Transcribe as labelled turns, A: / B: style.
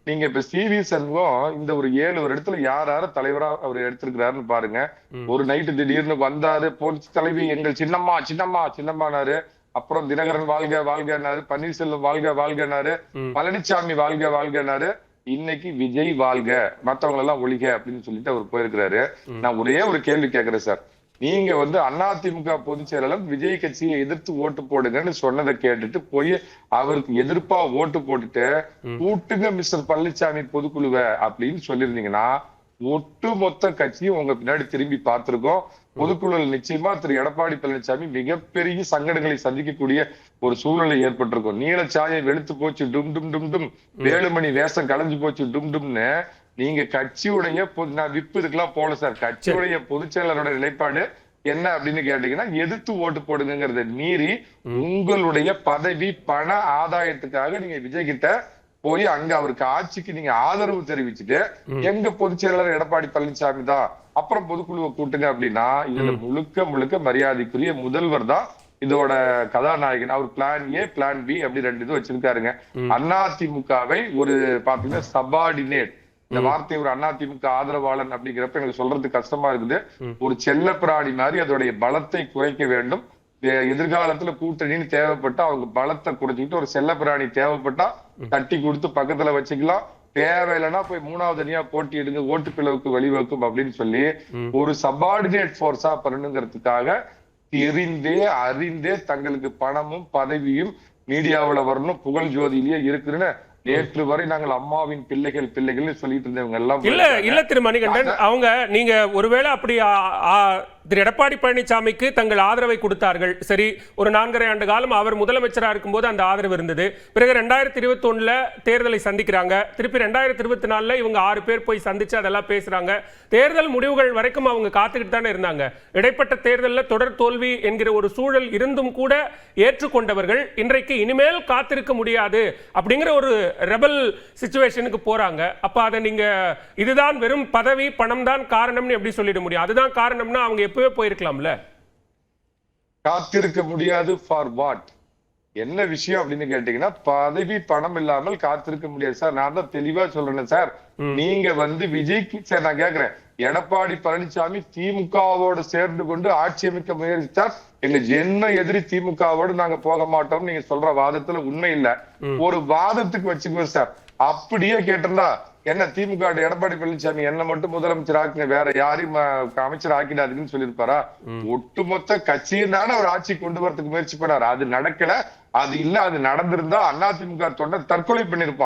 A: நீங்க இப்ப சி.வி. சண்முகம் இந்த ஒரு 7 ஒரு இடத்துல யார் யார தலைவரா அவர் எடுத்திருக்கிறாருன்னு பாருங்க. ஒரு நைட்டு திடீர்னு வந்தாரு, போலீஸ் தலைவி எங்கள் சின்னம்மா சின்னம்மா சின்னம்மானாரு. அப்புறம் தினகரன் வாழ்க வாழ்கனாரு, பன்னீர்செல்வம் வாழ்க வாழ்கனாரு, பழனிசாமி வாழ்க வாழ்கனாரு. இன்னைக்கு விஜய் வாழ்க, மத்தவங்க எல்லாம் ஒழிக அப்படின்னு சொல்லிட்டு அவர் போயிருக்கிறாரு. நான் ஒரே ஒரு கேள்வி கேட்கிறேன் சார். நீங்க அதிமுக பொதுச் செயலாளர் விஜய் கட்சியை எதிர்த்து ஓட்டு போடுங்கன்னு சொன்னதை கேட்டுட்டு போய் அவருக்கு எதிர்ப்பா ஓட்டு போட்டுட்டு கூட்டுங்க மிஸ்டர் பழனிசாமி பொதுக்குழுவை அப்படின்னு சொல்லியிருந்தீங்கன்னா ஒட்டு மொத்த கட்சியும் உங்க பின்னாடி திரும்பி பார்த்திருக்கோம். பொதுக்குழுவில் நிச்சயமா திரு எடப்பாடி பழனிசாமி மிகப்பெரிய சங்கடங்களை சந்திக்கக்கூடிய ஒரு சூழ்நிலை ஏற்பட்டிருக்கும். நீலச்சாயை வெளுத்து போச்சு டும் டும் டும் டும், வேலுமணி வேஷம் கலைஞ்சு போச்சு டும் டும்னு நீங்க கட்சியுடைய நான் விப்பு இதுக்கெல்லாம் போல சார். கட்சியுடைய பொதுச் செயலரோட நிலைப்பாடு என்ன அப்படின்னு கேட்டீங்கன்னா எதிர்த்து ஓட்டு போடுங்கிறத மீறி உங்களுடைய பதவி பண ஆதாயத்துக்காக நீங்க விஜய் கிட்ட போய் அங்க அவருக்கு ஆட்சிக்கு நீங்க ஆதரவு தெரிவிச்சுட்டு எங்க பொதுச் செயலாளர் எடப்பாடி பழனிசாமி தான் அப்புறம் பொதுக்குழுவை கூட்டுங்க அப்படின்னா இதுல முழுக்க முழுக்க மரியாதைக்குரிய முதல்வர் தான் இதோட கதாநாயகன். அவர் பிளான் ஏ பிளான் பி அப்படி 2 இது வச்சிருக்காருங்க. அதிமுகவை ஒரு பாத்தீங்கன்னா சபார்டினேட், இந்த வார்த்தை ஒரு அதிமுக ஆதரவாளன் அப்படிங்கிறப்ப எனக்கு சொல்றது கஷ்டமா இருக்குது. ஒரு செல்ல பிராணி மாதிரி அதோடைய பலத்தை குறைக்க வேண்டும். எதிர்காலத்துல கூட்டணின்னு தேவைப்பட்டா அவங்க பலத்தை குறைச்சிக்கிட்டு ஒரு செல்ல பிராணி தேவைப்பட்டா தட்டி கொடுத்து பக்கத்துல வச்சுக்கலாம். தேவையில்லைன்னா போய் 3வது அணியா போட்டி எடுங்க, ஓட்டு பிளவுக்கு வழிவகுக்கும் அப்படின்னு சொல்லி ஒரு சபார்டினேட் போர்ஸா பண்ணணுங்கிறதுக்காக தெரிந்தே அறிந்தே தங்களுக்கு பணமும் பதவியும் மீடியாவுல வரணும், புகழ் ஜோதியிலேயே இருக்குன்னு நேற்று வரை நாங்கள் அம்மாவின் பிள்ளைகள் பிள்ளைகள் சொல்லிட்டு இருந்தவங்க எல்லாம்
B: இல்ல திரு மணிகண்டன், அவங்க நீங்க ஒருவேளை அப்படி திரு எடப்பாடி பழனிசாமிக்கு தங்கள் ஆதரவை கொடுத்தார்கள். சரி, ஒரு 4.5 ஆண்டு காலம் அவர் முதலமைச்சராக இருக்கும்போது அந்த ஆதரவு இருந்தது. பிறகு 2021 தேர்தலை சந்திக்கிறாங்க. திருப்பி 2024 இவங்க 6 பேர் போய் சந்திச்சு அதெல்லாம் பேசுறாங்க. தேர்தல் முடிவுகள் வரைக்கும் அவங்க காத்துக்கிட்டு தானே இருந்தாங்க. இடைப்பட்ட தேர்தலில் தொடர் தோல்வி என்கிற ஒரு சூழல் இருந்தும் கூட ஏற்றுக்கொண்டவர்கள் இன்றைக்கு இனிமேல் காத்திருக்க முடியாது அப்படிங்கிற ஒரு ரெபல் சிச்சுவேஷனுக்கு போறாங்க. அப்ப அதை நீங்க இதுதான் வெறும் பதவி பணம் தான் காரணம்னு எப்படி சொல்லிட முடியும்? அதுதான் காரணம்னா அவங்க எப்பவே போயிருக்கலாம்ல.
A: காத்திருக்க முடியாது ஃபார் வாட்? என்ன விஷயம் அப்படின்னு கேட்டீங்கன்னா பதவி பணம் இல்லாமல் காத்திருக்க முடியாது சார். நான் தான் தெளிவா சொல்றேன் சார். நீங்க விஜய்க்கு சார் நான் கேக்குறேன், எடப்பாடி பழனிசாமி திமுகவோடு சேர்ந்து கொண்டு ஆட்சி அமைக்க முயற்சித்தார். எங்க ஜென்ம எதிரி திமுகவோடு நாங்க போக மாட்டோம் நீங்க சொல்ற வாதத்துல உண்மை இல்ல. ஒரு வாதத்துக்கு வச்சுக்கோ சார். அப்படியே கேட்டிருந்தா என்ன திமுக எடப்பாடி பழனிசாமி என்ன மட்டும் முதலமைச்சர் ஆக்குங்க, வேற யாரையும் அமைச்சர் ஆக்கிடாதுன்னு சொல்லியிருப்பாரா? ஒட்டுமொத்த கட்சியும் தானே அவர் ஆட்சி கொண்டு வரதுக்கு முயற்சி பண்ணாரு. அது நடக்கல. அது இல்ல, அது நடந்திருந்தா அதிமுக தொண்டர் தற்கொலை பண்ணிருப்பான்.